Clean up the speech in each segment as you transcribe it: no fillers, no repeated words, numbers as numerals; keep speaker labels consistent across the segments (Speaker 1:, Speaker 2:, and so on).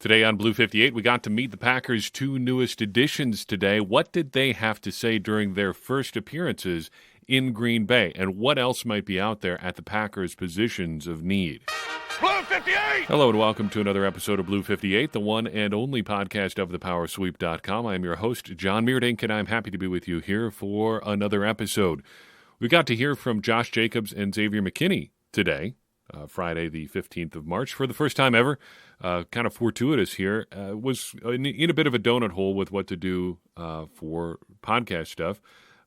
Speaker 1: Today on Blue 58, we got to meet the Packers' two newest additions today. What did they have to say during their first appearances in Green Bay? And what else might be out there at the Packers' positions of need?
Speaker 2: Blue 58!
Speaker 1: Hello and welcome to another episode of Blue 58, the one and only podcast of thepowersweep.com. I'm your host, John Meerdink, and I'm happy to be with you here for another episode. We got to hear from Josh Jacobs and Xavier McKinney today, Friday the 15th of March, for the first time ever. Kind of fortuitous here. Was in a bit of a donut hole with what to do for podcast stuff.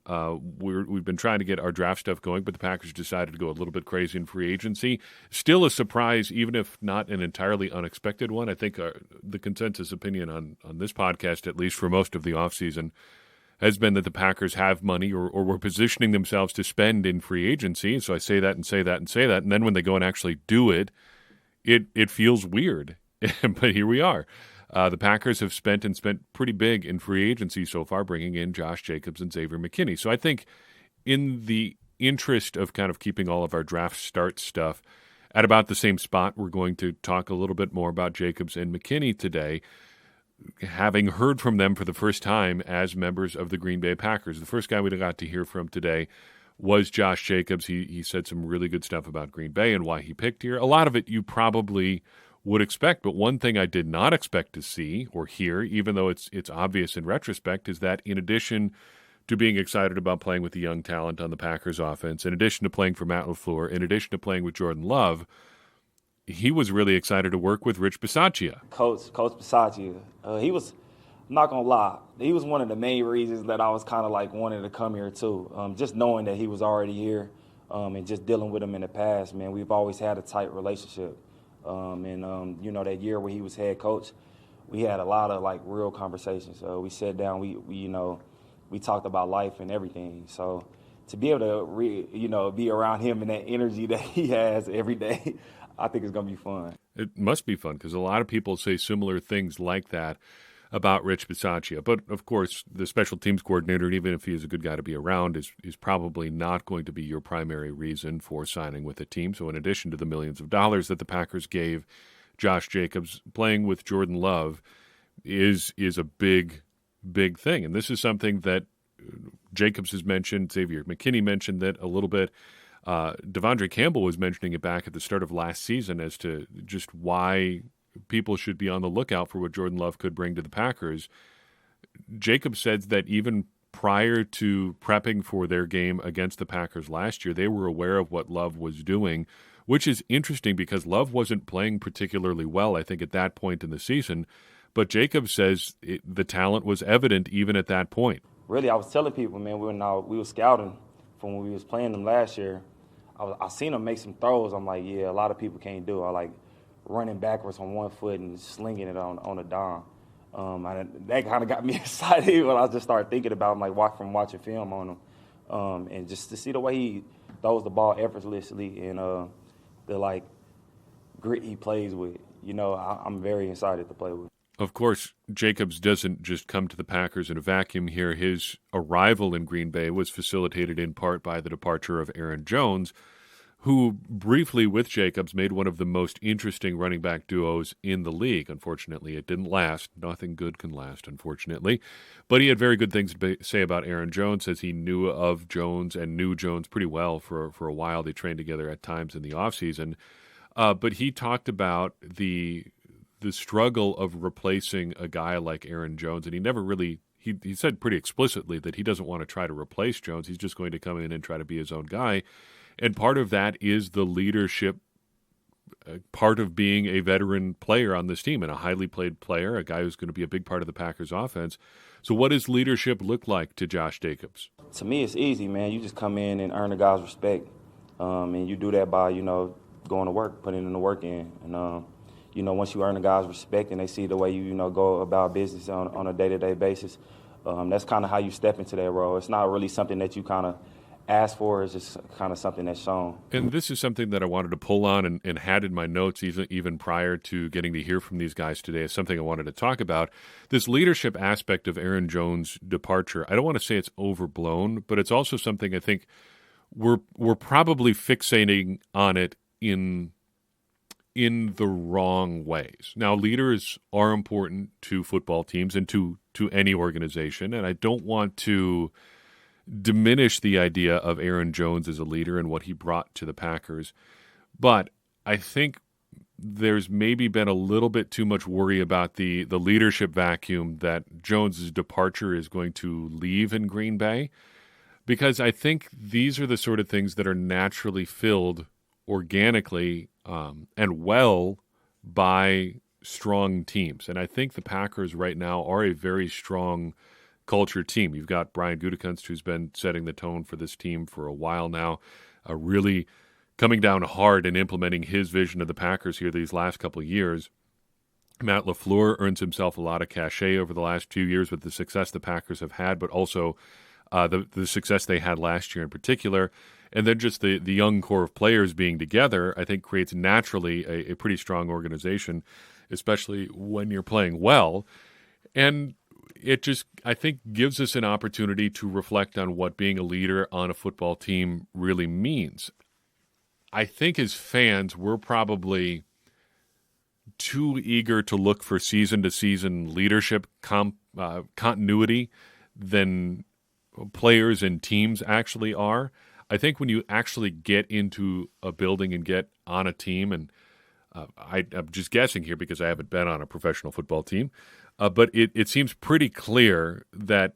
Speaker 1: We've been trying to get our draft stuff going, but the Packers decided to go a little bit crazy in free agency. Still a surprise, even if not an entirely unexpected one. I think the consensus opinion on this podcast, at least for most of the offseason, has been that the Packers have money or were positioning themselves to spend in free agency. So I say that and say that and say that. And then when they go and actually do it, it feels weird. But here we are. The Packers have spent pretty big in free agency so far, bringing in Josh Jacobs and Xavier McKinney. So I think in the interest of kind of keeping all of our draft start stuff at about the same spot, we're going to talk a little bit more about Jacobs and McKinney today, having heard from them for the first time as members of the Green Bay Packers. The first guy we got to hear from today was Josh Jacobs. He said some really good stuff about Green Bay and why he picked here. A lot of it you probably would expect, but one thing I did not expect to see or hear, even though it's obvious in retrospect, is that in addition to being excited about playing with the young talent on the Packers offense, in addition to playing for Matt LaFleur, in addition to playing with Jordan Love, he was really excited to work with Rich Bisaccia.
Speaker 3: Coach Bisaccia, he was, I'm not going to lie, he was one of the main reasons that I was kind of like wanting to come here too. Just knowing that he was already here and just dealing with him in the past, man, we've always had a tight relationship. That year where he was head coach, we had a lot of like real conversations. We sat down, we talked about life and everything. So to be able to, be around him and that energy that he has every day, I think it's going to be fun.
Speaker 1: It must be fun because a lot of people say similar things like that about Rich Bisaccia. But, of course, the special teams coordinator, even if he is a good guy to be around, is probably not going to be your primary reason for signing with a team. So in addition to the millions of dollars that the Packers gave Josh Jacobs, playing with Jordan Love is a big, big thing. And this is something that Jacobs has mentioned, Xavier McKinney mentioned that a little bit. Devondre Campbell was mentioning it back at the start of last season as to just why people should be on the lookout for what Jordan Love could bring to the Packers. Jacob said that even prior to prepping for their game against the Packers last year, they were aware of what Love was doing, which is interesting because Love wasn't playing particularly well, I think, at that point in the season. But Jacob says the talent was evident even at that point.
Speaker 3: Really, I was telling people, man, we were scouting from when we was playing them last year. I seen him make some throws. I'm like, yeah, a lot of people can't do it. I like running backwards on one foot and slinging it on a dime. That kind of got me excited when I just started thinking about him, like watching film on him, and just to see the way he throws the ball effortlessly and the like grit he plays with. I'm very excited to play with.
Speaker 1: Of course, Jacobs doesn't just come to the Packers in a vacuum here. His arrival in Green Bay was facilitated in part by the departure of Aaron Jones, who briefly with Jacobs made one of the most interesting running back duos in the league. Unfortunately, it didn't last. Nothing good can last, unfortunately. But he had very good things to say about Aaron Jones, as he knew of Jones and knew Jones pretty well for a while. They trained together at times in the offseason. But he talked about the struggle of replacing a guy like Aaron Jones, and he never really he said pretty explicitly that he doesn't want to try to replace Jones. He's just going to come in and try to be his own guy. And part of that is the leadership, part of being a veteran player on this team and a highly played player, a guy who's going to be a big part of the Packers offense. So what does leadership look like to Josh Jacobs?
Speaker 3: To me, it's easy, man. You just come in and earn the guy's respect. And you do that by, going to work, putting in the work in. And, once you earn the guy's respect and they see the way you, go about business on a day-to-day basis, that's kind of how you step into that role. It's not really something that you kind of ask for, is just kind of something that's shown.
Speaker 1: And this is something that I wanted to pull on and had in my notes even prior to getting to hear from these guys today, is something I wanted to talk about. This leadership aspect of Aaron Jones' departure, I don't want to say it's overblown, but it's also something I think we're probably fixating on it in in the wrong ways. Now, leaders are important to football teams and to any organization, and I don't want to diminish the idea of Aaron Jones as a leader and what he brought to the Packers, but I think there's maybe been a little bit too much worry about the leadership vacuum that Jones's departure is going to leave in Green Bay, because I think these are the sort of things that are naturally filled organically and well by strong teams. And I think the Packers right now are a very strong culture team. You've got Brian Gutekunst, who's been setting the tone for this team for a while now, really coming down hard and implementing his vision of the Packers here these last couple of years. Matt LaFleur earns himself a lot of cachet over the last few years with the success the Packers have had, but also the success they had last year in particular. And then just the young core of players being together, I think creates naturally a pretty strong organization, especially when you're playing well. And it just, I think, gives us an opportunity to reflect on what being a leader on a football team really means. I think as fans, we're probably too eager to look for season-to-season leadership continuity than players and teams actually are. I think when you actually get into a building and get on a team, and I'm just guessing here because I haven't been on a professional football team, but it seems pretty clear that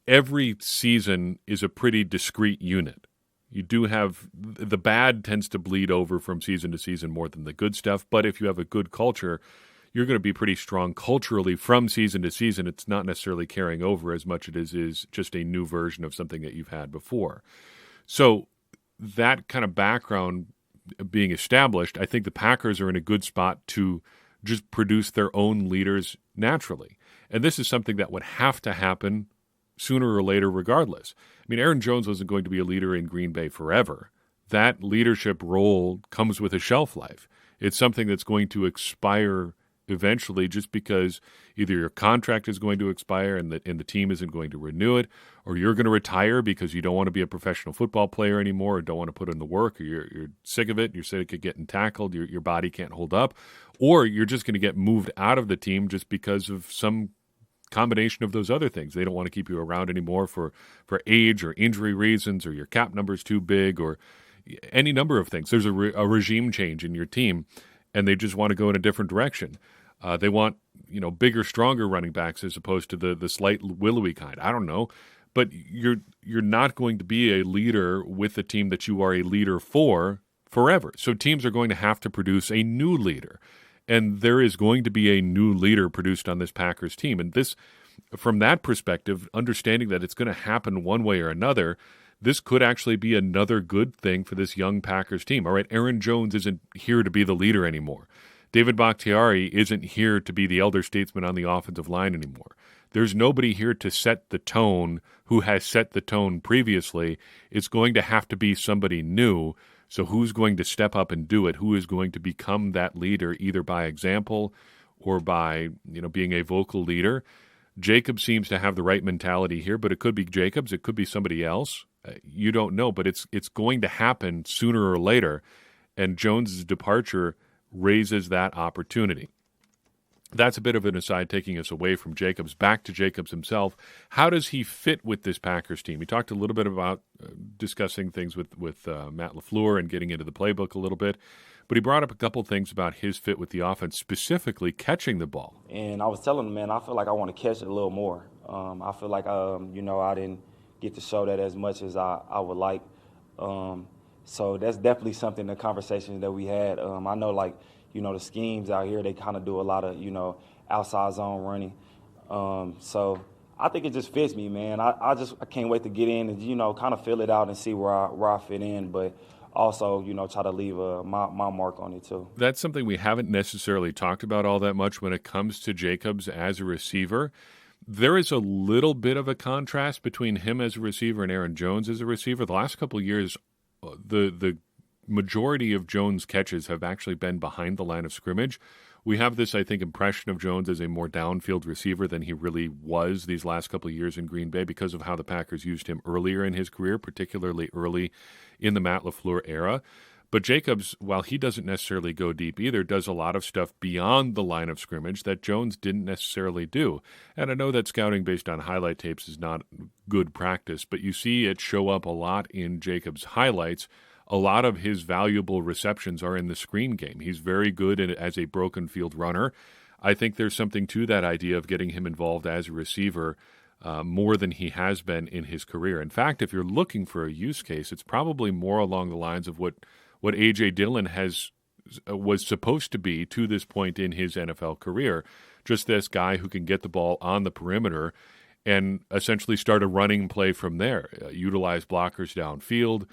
Speaker 1: every season is a pretty discrete unit. You do have the bad tends to bleed over from season to season more than the good stuff, but if you have a good culture, you're going to be pretty strong culturally from season to season. It's not necessarily carrying over as much as it is just a new version of something that you've had before. So that kind of background being established, I think the Packers are in a good spot to just produce their own leaders naturally. And this is something that would have to happen sooner or later regardless. I mean, Aaron Jones wasn't going to be a leader in Green Bay forever. That leadership role comes with a shelf life. It's something that's going to expire eventually just because either your contract is going to expire and the team isn't going to renew it, or you're going to retire because you don't want to be a professional football player anymore or don't want to put in the work, or you're sick of it, you're sick of getting tackled, your body can't hold up, or you're just going to get moved out of the team just because of some combination of those other things. They don't want to keep you around anymore for age or injury reasons, or your cap number's too big, or any number of things. There's a regime change in your team, and they just want to go in a different direction. They want, bigger, stronger running backs as opposed to the slight willowy kind. I don't know, but you're not going to be a leader with the team that you are a leader for forever. So teams are going to have to produce a new leader, and there is going to be a new leader produced on this Packers team. And this, from that perspective, understanding that it's going to happen one way or another, this could actually be another good thing for this young Packers team. All right, Aaron Jones isn't here to be the leader anymore. David Bakhtiari isn't here to be the elder statesman on the offensive line anymore. There's nobody here to set the tone who has set the tone previously. It's going to have to be somebody new. So who's going to step up and do it? Who is going to become that leader, either by example or by being a vocal leader? Jacobs seems to have the right mentality here, but it could be Jacobs. It could be somebody else. You don't know, but it's going to happen sooner or later, and Jones's departure raises that opportunity. That's a bit of an aside, taking us away from Jacobs, back to Jacobs himself. How does he fit with this Packers team? He talked a little bit about discussing things with Matt LaFleur and getting into the playbook a little bit, but he brought up a couple things about his fit with the offense, specifically catching the ball.
Speaker 3: And I was telling him, man, I feel like I want to catch it a little more. I feel like, I didn't get to show that as much as I would like. So that's definitely something, the conversations that we had. I know, the schemes out here, they kind of do a lot of, outside zone running. So I think it just fits me, man. I can't wait to get in and, kind of fill it out and see where I fit in, but also, try to leave my mark on it too.
Speaker 1: That's something we haven't necessarily talked about all that much when it comes to Jacobs as a receiver. There is a little bit of a contrast between him as a receiver and Aaron Jones as a receiver. The last couple of years, the majority of Jones' catches have actually been behind the line of scrimmage. We have this, I think, impression of Jones as a more downfield receiver than he really was these last couple of years in Green Bay because of how the Packers used him earlier in his career, particularly early in the Matt LaFleur era. But Jacobs, while he doesn't necessarily go deep either, does a lot of stuff beyond the line of scrimmage that Jones didn't necessarily do. And I know that scouting based on highlight tapes is not good practice, but you see it show up a lot in Jacobs' highlights. A lot of his valuable receptions are in the screen game. He's very good as a broken field runner. I think there's something to that idea of getting him involved as a receiver more than he has been in his career. In fact, if you're looking for a use case, it's probably more along the lines of what A.J. Dillon was supposed to be to this point in his NFL career, just this guy who can get the ball on the perimeter and essentially start a running play from there, utilize blockers downfield,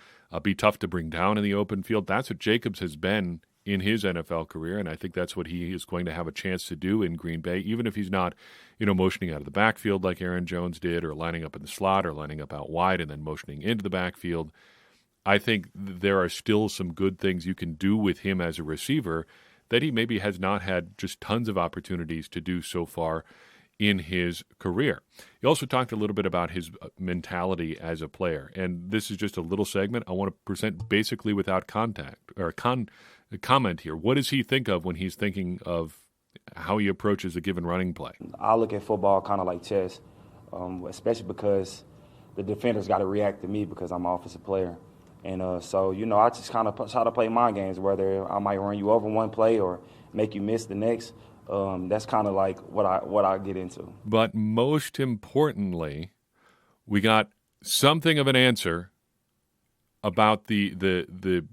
Speaker 1: be tough to bring down in the open field. That's what Jacobs has been in his NFL career, and I think that's what he is going to have a chance to do in Green Bay, even if he's not, motioning out of the backfield like Aaron Jones did, or lining up in the slot, or lining up out wide and then motioning into the backfield. I think there are still some good things you can do with him as a receiver that he maybe has not had just tons of opportunities to do so far in his career. He also talked a little bit about his mentality as a player, and this is just a little segment I want to present basically without comment here. What does he think of when he's thinking of how he approaches a given running play?
Speaker 3: I look at football kind of like chess, especially because the defender's got to react to me because I'm an offensive player. And so, I just kind of try to play mind games, whether I might run you over one play or make you miss the next. That's kind of like what I get into.
Speaker 1: But most importantly, we got something of an answer about the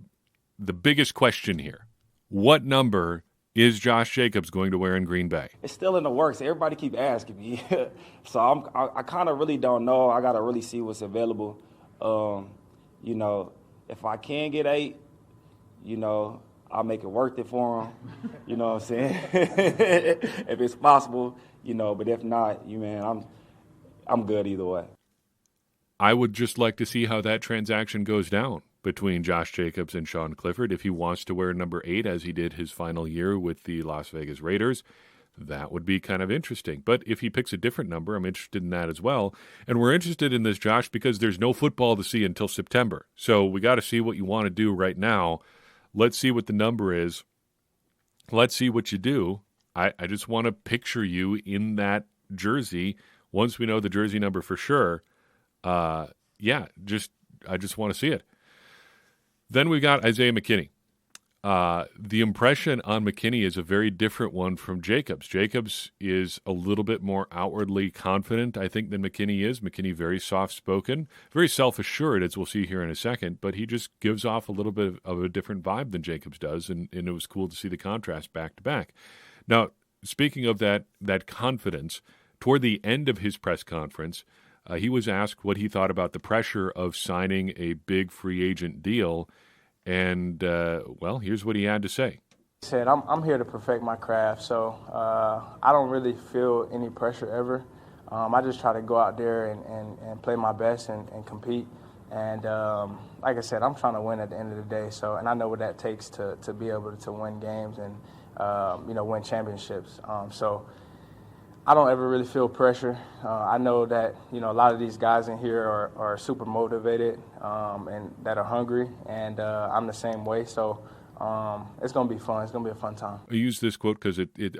Speaker 1: biggest question here. What number is Josh Jacobs going to wear in Green Bay?
Speaker 3: It's still in the works. Everybody keep asking me. So I kind of really don't know. I got to really see what's available. If I can get 8, I'll make it worth it for him. You know what I'm saying? If it's possible, but if not, I'm good either way.
Speaker 1: I would just like to see how that transaction goes down between Josh Jacobs and Sean Clifford. If he wants to wear number 8 as he did his final year with the Las Vegas Raiders, that would be kind of interesting. But if he picks a different number, I'm interested in that as well. And we're interested in this, Josh, because there's no football to see until September. So we got to see what you want to do right now. Let's see what the number is. Let's see what you do. I just want to picture you in that jersey. Once we know the jersey number for sure, I just want to see it. Then we got Isaiah McKinney. The impression on McKinney is a very different one from Jacobs. Jacobs is a little bit more outwardly confident, I think, than McKinney is. McKinney very soft-spoken, very self-assured, as we'll see here in a second, but he just gives off a little bit of a different vibe than Jacobs does, and it was cool to see the contrast back-to-back. Now, speaking of that confidence, toward the end of his press conference, he was asked what he thought about the pressure of signing a big free agent deal. And, here's what he had to say.
Speaker 2: He said, I'm here to perfect my craft, so I don't really feel any pressure ever. I just try to go out there and play my best and compete. And like I said, I'm trying to win at the end of the day. And I know what that takes to be able to win games and, win championships. So I don't ever really feel pressure. I know that, a lot of these guys in here are super motivated and that are hungry, and I'm the same way. So it's going to be fun. It's going to be a fun time.
Speaker 1: I use this quote because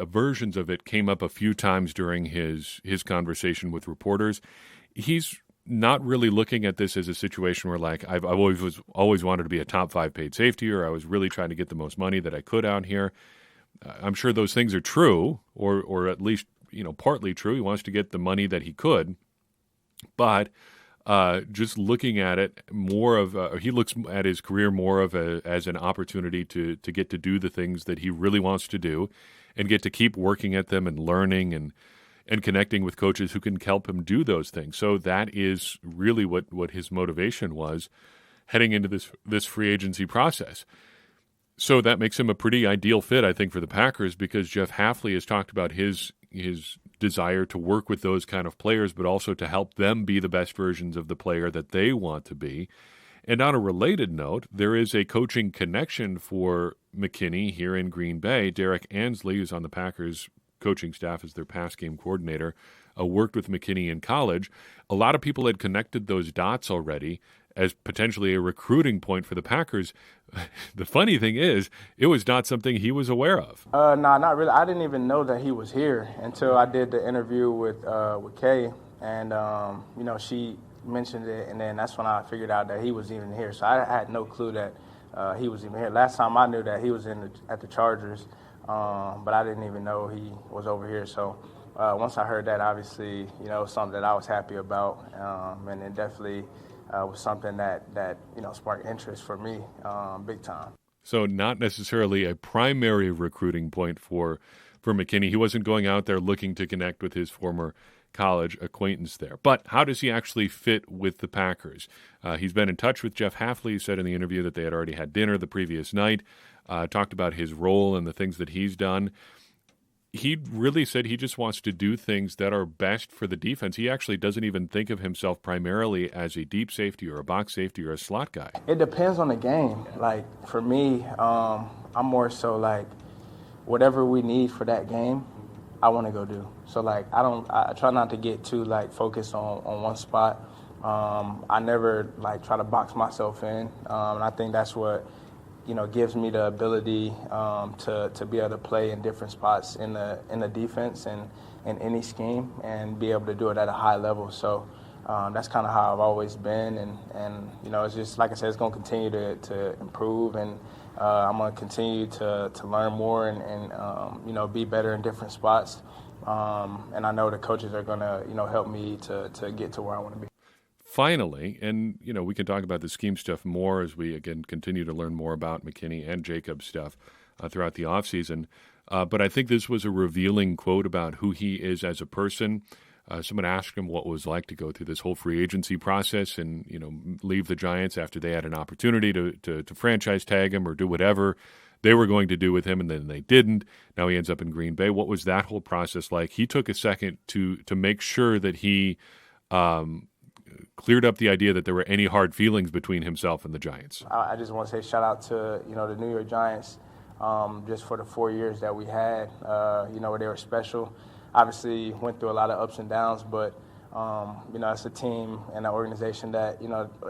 Speaker 1: versions of it came up a few times during his conversation with reporters. He's not really looking at this as a situation where, like, I've always wanted to be a top 5 paid safety, or I was really trying to get the most money that I could out here. I'm sure those things are true, or at least partly true. He wants to get the money that he could, but just looking at it he looks at his career more as an opportunity to get to do the things that he really wants to do, and get to keep working at them and learning and connecting with coaches who can help him do those things. So that is really what his motivation was heading into this free agency process. So that makes him a pretty ideal fit, I think, for the Packers, because Jeff Hafley has talked about his desire to work with those kind of players, but also to help them be the best versions of the player that they want to be. And on a related note, there is a coaching connection for McKinney here in Green Bay. Derek Ansley, who's on the Packers coaching staff as their pass game coordinator, worked with McKinney in college. A lot of people had connected those dots already, as potentially a recruiting point for the Packers. The funny thing is, it was not something he was aware of.
Speaker 2: No, not really. I didn't even know that he was here until I did the interview with Kay, and she mentioned it, and then that's when I figured out that he was even here. So I had no clue that he was even here. Last time I knew that he was at the Chargers, but I didn't even know he was over here. So once I heard that, obviously, it was something that I was happy about, and it definitely was something that sparked interest for me big time.
Speaker 1: So not necessarily a primary recruiting point for McKinney. He wasn't going out there looking to connect with his former college acquaintance there. But how does he actually fit with the Packers? He's been in touch with Jeff Hafley. He said in the interview that they had already had dinner the previous night, talked about his role and the things that he's done. He really said he just wants to do things that are best for the defense. He actually doesn't even think of himself primarily as a deep safety or a box safety or a slot guy.
Speaker 2: It depends on the game. Like, for me, I'm more so like whatever we need for that game, I want to go do. So, like, I try not to get too, like, focused on one spot. I never, like, try to box myself in. And I think that's what, gives me the ability to be able to play in different spots in the defense and in any scheme and be able to do it at a high level. So that's kind of how I've always been. And it's just, like I said, it's going to continue to improve. And I'm going to continue to learn more and be better in different spots. And I know the coaches are going to, help me to get to where I want to be.
Speaker 1: Finally, and we can talk about the scheme stuff more as we again continue to learn more about McKinney and Jacobs stuff throughout the offseason. But I think this was a revealing quote about who he is as a person. Someone asked him what it was like to go through this whole free agency process and leave the Giants after they had an opportunity to franchise tag him or do whatever they were going to do with him, and then they didn't. Now he ends up in Green Bay. What was that whole process like? He took a second to make sure that he cleared up the idea that there were any hard feelings between himself and the Giants.
Speaker 2: I just want to say shout out to the New York Giants just for the 4 years that we had. They were special. Obviously went through a lot of ups and downs, but it's a team and an organization that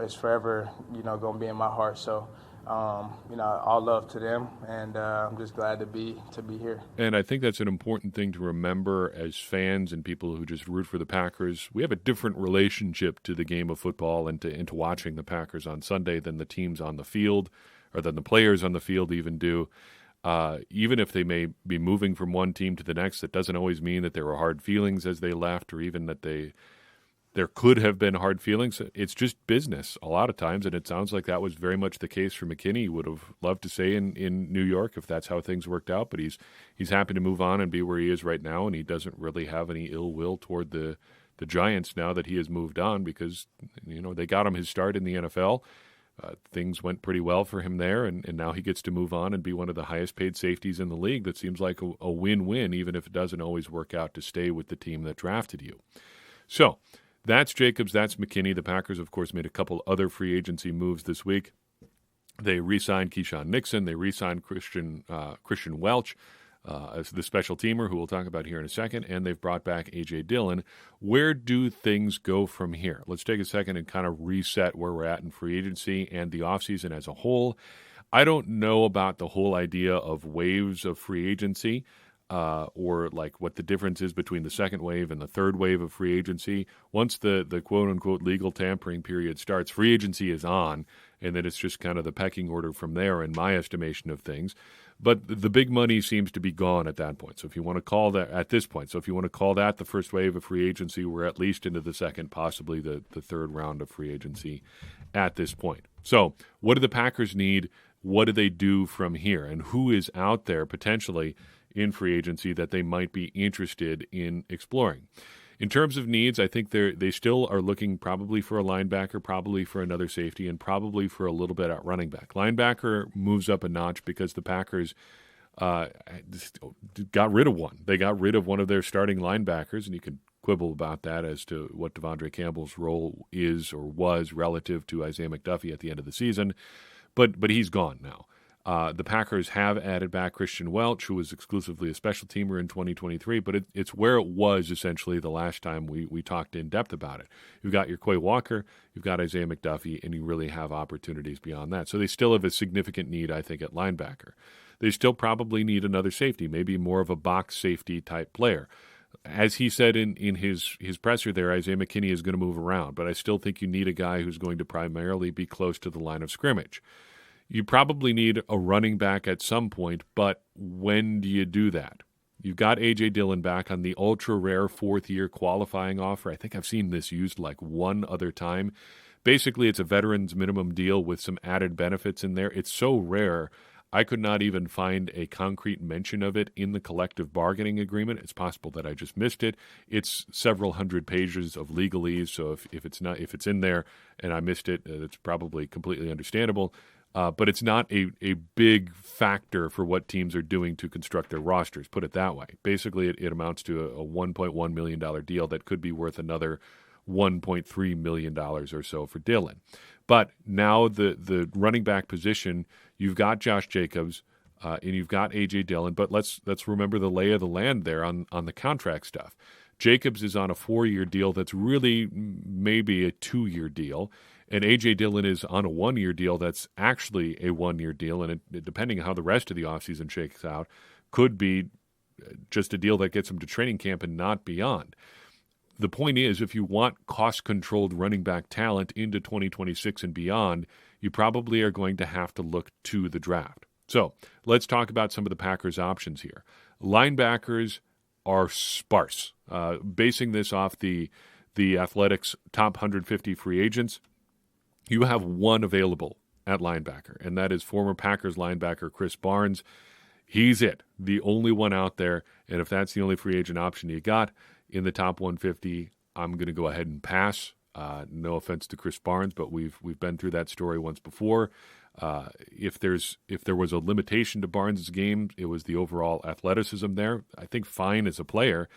Speaker 2: is forever going to be in my heart. So all love to them, and I'm just glad to be here.
Speaker 1: And I think that's an important thing to remember as fans and people who just root for the Packers. We have a different relationship to the game of football and to watching the Packers on Sunday than the teams on the field, or than the players on the field even do. Even if they may be moving from one team to the next, that doesn't always mean that there were hard feelings as they left, or even that there could have been hard feelings. It's just business a lot of times, and it sounds like that was very much the case for McKinney. He would have loved to stay in New York if that's how things worked out, but he's happy to move on and be where he is right now, and he doesn't really have any ill will toward the Giants now that he has moved on, because they got him his start in the NFL. Things went pretty well for him there, and now he gets to move on and be one of the highest-paid safeties in the league. That seems like a win-win, even if it doesn't always work out to stay with the team that drafted you. So that's Jacobs, that's McKinney. The Packers, of course, made a couple other free agency moves this week. They re-signed Keyshawn Nixon. They re-signed Christian Welch as the special teamer, who we'll talk about here in a second, and they've brought back A.J. Dillon. Where do things go from here? Let's take a second and kind of reset where we're at in free agency and the offseason as a whole. I don't know about the whole idea of waves of free agency. Or like what the difference is between the second wave and the third wave of free agency. Once the quote-unquote legal tampering period starts, free agency is on, and then it's just kind of the pecking order from there in my estimation of things. But the big money seems to be gone at that point. So if you want to call that at this point, so if you want to call that the first wave of free agency, we're at least into the second, possibly the third round of free agency at this point. So what do the Packers need? What do they do from here? And who is out there potentially in free agency that they might be interested in exploring? In terms of needs, I think they still are looking probably for a linebacker, probably for another safety, and probably for a little bit at running back. Linebacker moves up a notch because the Packers got rid of one. They got rid of one of their starting linebackers, and you can quibble about that as to what Devondre Campbell's role is or was relative to Isaiah McDuffie at the end of the season. But he's gone now. The Packers have added back Christian Welch, who was exclusively a special teamer in 2023, but it's where it was essentially the last time we talked in depth about it. You've got your Quay Walker, you've got Isaiah McDuffie, and you really have opportunities beyond that. So they still have a significant need, I think, at linebacker. They still probably need another safety, maybe more of a box safety type player. As he said in his presser there, Xavier McKinney is going to move around, but I still think you need a guy who's going to primarily be close to the line of scrimmage. You probably need a running back at some point, but when do you do that? You've got A.J. Dillon back on the ultra-rare fourth-year qualifying offer. I think I've seen this used like one other time. Basically, it's a veteran's minimum deal with some added benefits in there. It's so rare, I could not even find a concrete mention of it in the collective bargaining agreement. It's possible that I just missed it. It's several hundred pages of legalese, so if it's in there and I missed it, it's probably completely understandable. But it's not a big factor for what teams are doing to construct their rosters, put it that way. Basically, it amounts to a $1.1 million deal that could be worth another $1.3 million or so for Dillon. But now the running back position, you've got Josh Jacobs and you've got A.J. Dillon, but let's remember the lay of the land there on the contract stuff. Jacobs is on a 4-year deal that's really maybe a 2-year deal. And A.J. Dillon is on a 1-year deal that's actually a 1-year deal, and it, depending on how the rest of the offseason shakes out, could be just a deal that gets him to training camp and not beyond. The point is, if you want cost-controlled running back talent into 2026 and beyond, you probably are going to have to look to the draft. So let's talk about some of the Packers' options here. Linebackers are sparse. Basing this off the Athletics top 150 free agents, you have one available at linebacker, and that is former Packers linebacker Chris Barnes. He's it, the only one out there, and if that's the only free agent option you got in the top 150, I'm going to go ahead and pass. No offense to Chris Barnes, but we've been through that story once before. If there was a limitation to Barnes' game, it was the overall athleticism there. I think fine as a player.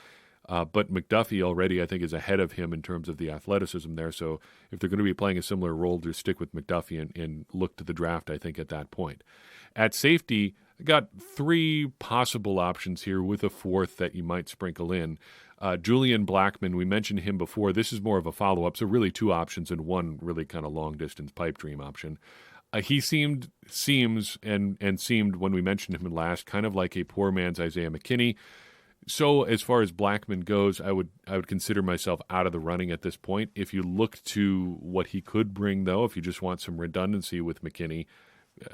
Speaker 1: But McDuffie already, I think, is ahead of him in terms of the athleticism there. So if they're going to be playing a similar role, just stick with McDuffie and look to the draft, I think, at that point. At safety, I got 3 possible options here with a 4th that you might sprinkle in. Julian Blackmon, we mentioned him before. This is more of a follow-up, so really 2 options and one really kind of long-distance pipe dream option. He seemed when we mentioned him last kind of like a poor man's Isaiah McKinney. So as far as Blackmon goes, I would consider myself out of the running at this point. If you look to what he could bring, though, if you just want some redundancy with McKinney,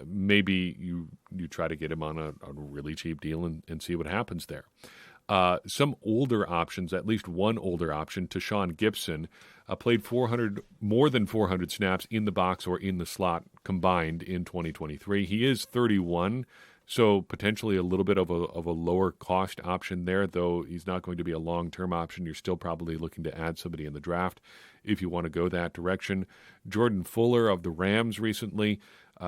Speaker 1: maybe you try to get him on a really cheap deal and see what happens there. Some older options, at least one older option, Tashawn Gibson, played more than 400 snaps in the box or in the slot combined in 2023. He is 31. So potentially a little bit of a lower cost option there, though he's not going to be a long-term option. You're still probably looking to add somebody in the draft if you want to go that direction. Jordan Fuller of the Rams recently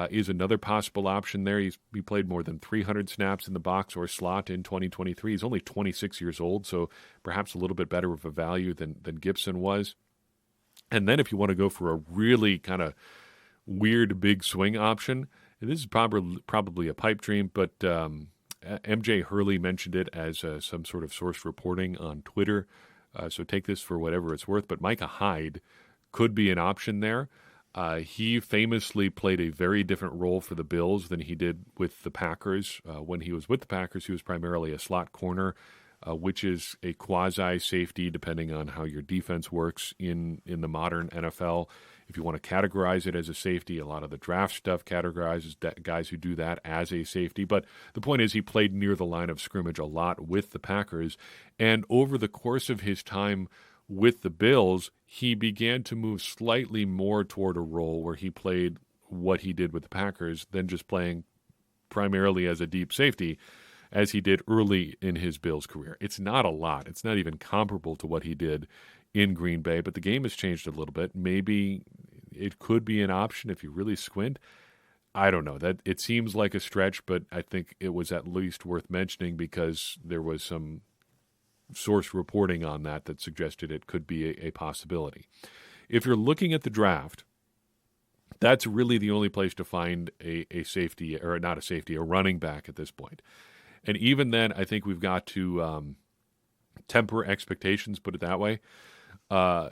Speaker 1: is another possible option there. He played more than 300 snaps in the box or slot in 2023. He's only 26 years old, so perhaps a little bit better of a value than Gibson was. And then if you want to go for a really kind of weird big swing option, this is probably a pipe dream, but MJ Hurley mentioned it as some sort of source reporting on Twitter, so take this for whatever it's worth. But Micah Hyde could be an option there. He famously played a very different role for the Bills than he did with the Packers. When he was with the Packers, he was primarily a slot corner, which is a quasi-safety depending on how your defense works in the modern NFL. If you want to categorize it as a safety, a lot of the draft stuff categorizes guys who do that as a safety. But the point is he played near the line of scrimmage a lot with the Packers. And over the course of his time with the Bills, he began to move slightly more toward a role where he played what he did with the Packers than just playing primarily as a deep safety as he did early in his Bills career. It's not a lot. It's not even comparable to what he did in Green Bay, but the game has changed a little bit. Maybe it could be an option if you really squint. I don't know. That it seems like a stretch, but I think it was at least worth mentioning because there was some source reporting on that suggested it could be a possibility. If you're looking at the draft, That's really the only place to find a safety, or not a safety, a running back at this point. And even then, I think we've got to temper expectations, put it that way. I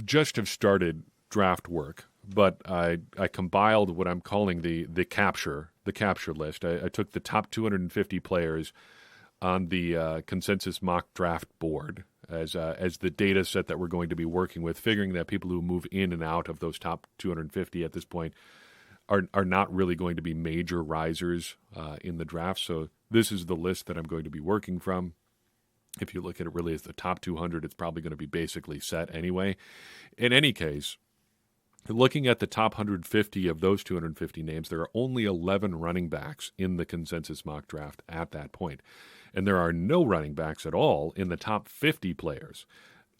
Speaker 1: just have started draft work, but I compiled what I'm calling the capture list. I took the top 250 players on the consensus mock draft board as the data set that we're going to be working with, figuring that people who move in and out of those top 250 at this point are not really going to be major risers in the draft. So this is the list that I'm going to be working from. If you look at it really as the top 200, it's probably going to be basically set anyway. In any case, looking at the top 150 of those 250 names, there are only 11 running backs in the consensus mock draft at that point. And there are no running backs at all in the top 50 players.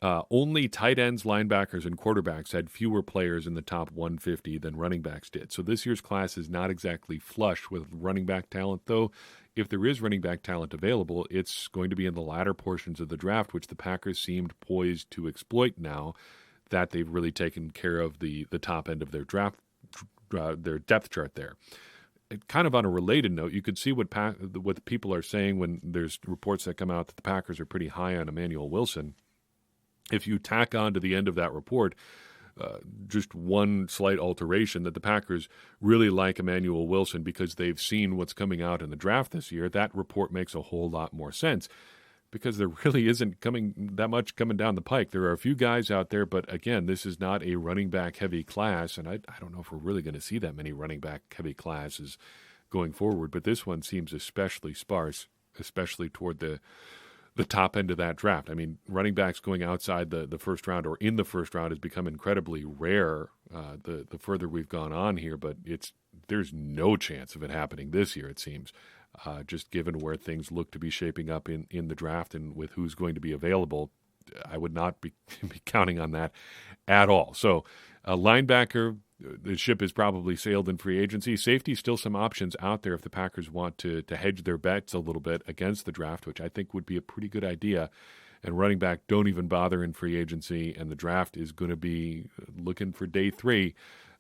Speaker 1: Only tight ends, linebackers, and quarterbacks had fewer players in the top 150 than running backs did. So this year's class is not exactly flush with running back talent, though. If there is running back talent available, it's going to be in the latter portions of the draft, which the Packers seemed poised to exploit now that they've really taken care of the top end of their draft, their depth chart there. Kind of on a related note, you could see what people are saying when there's reports that come out that the Packers are pretty high on Emmanuel Wilson. If you tack on to the end of that report just one slight alteration, that the Packers really like Emmanuel Wilson because they've seen what's coming out in the draft this year, that report makes a whole lot more sense because there really isn't that much coming down the pike. There are a few guys out there, but again, this is not a running back heavy class, and I don't know if we're really going to see that many running back heavy classes going forward, but this one seems especially sparse, especially toward the top end of that draft. I mean, running backs going outside the first round or in the first round has become incredibly rare the further we've gone on here, but there's no chance of it happening this year, it seems, just given where things look to be shaping up in the draft and with who's going to be available. I would not be counting on that at all. So linebacker, the ship is probably sailed in free agency. Safety, still some options out there if the Packers want to hedge their bets a little bit against the draft, which I think would be a pretty good idea. And running back, don't even bother in free agency, and the draft is going to be looking for day 3.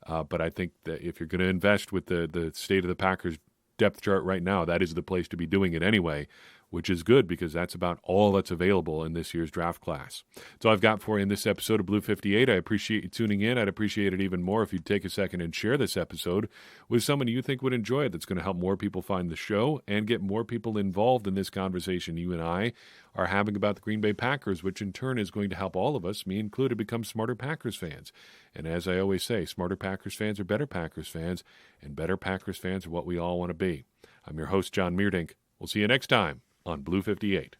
Speaker 1: But I think that if you're going to invest with the state of the Packers depth chart right now, that is the place to be doing it anyway, which is good because that's about all that's available in this year's draft class. So I've got for you in this episode of Blue 58. I appreciate you tuning in. I'd appreciate it even more if you'd take a second and share this episode with someone you think would enjoy it. That's going to help more people find the show and get more people involved in this conversation you and I are having about the Green Bay Packers, which in turn is going to help all of us, me included, become smarter Packers fans. And as I always say, smarter Packers fans are better Packers fans, and better Packers fans are what we all want to be. I'm your host, John Meerdink. We'll see you next time on Blue 58.